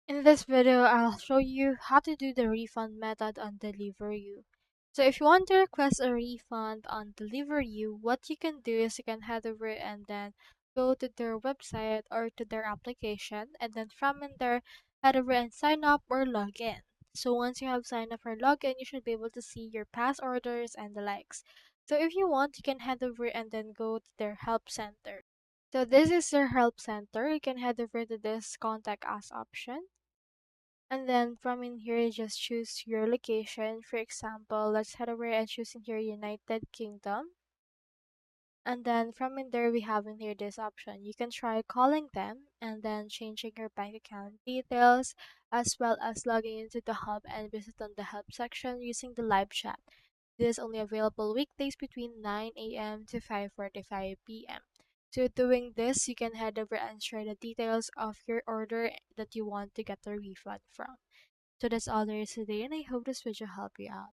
In this video, I'll show you how to do the refund method on Deliveroo. So if you want to request a refund on Deliveroo, what you can do is you can head over and then go to their website or to their application, and then from in there, head over and sign up or log in. So once you have signed up or log in, you should be able to see your past orders and the likes. So if you want, you can head over and then go to their help center. So this is their help center. You can head over to this contact us option. And then from in here, just choose your location. For example, let's head over and choose in here United Kingdom. And then from in there, we have in here this option. You can try calling them and then changing your bank account details, as well as logging into the hub and visit on the help section using the live chat. This is only available weekdays between 9 a.m. to 5:45 p.m. So doing this, you can head over and share the details of your order that you want to get a refund from. So that's all there is today, and I hope this video helped you out.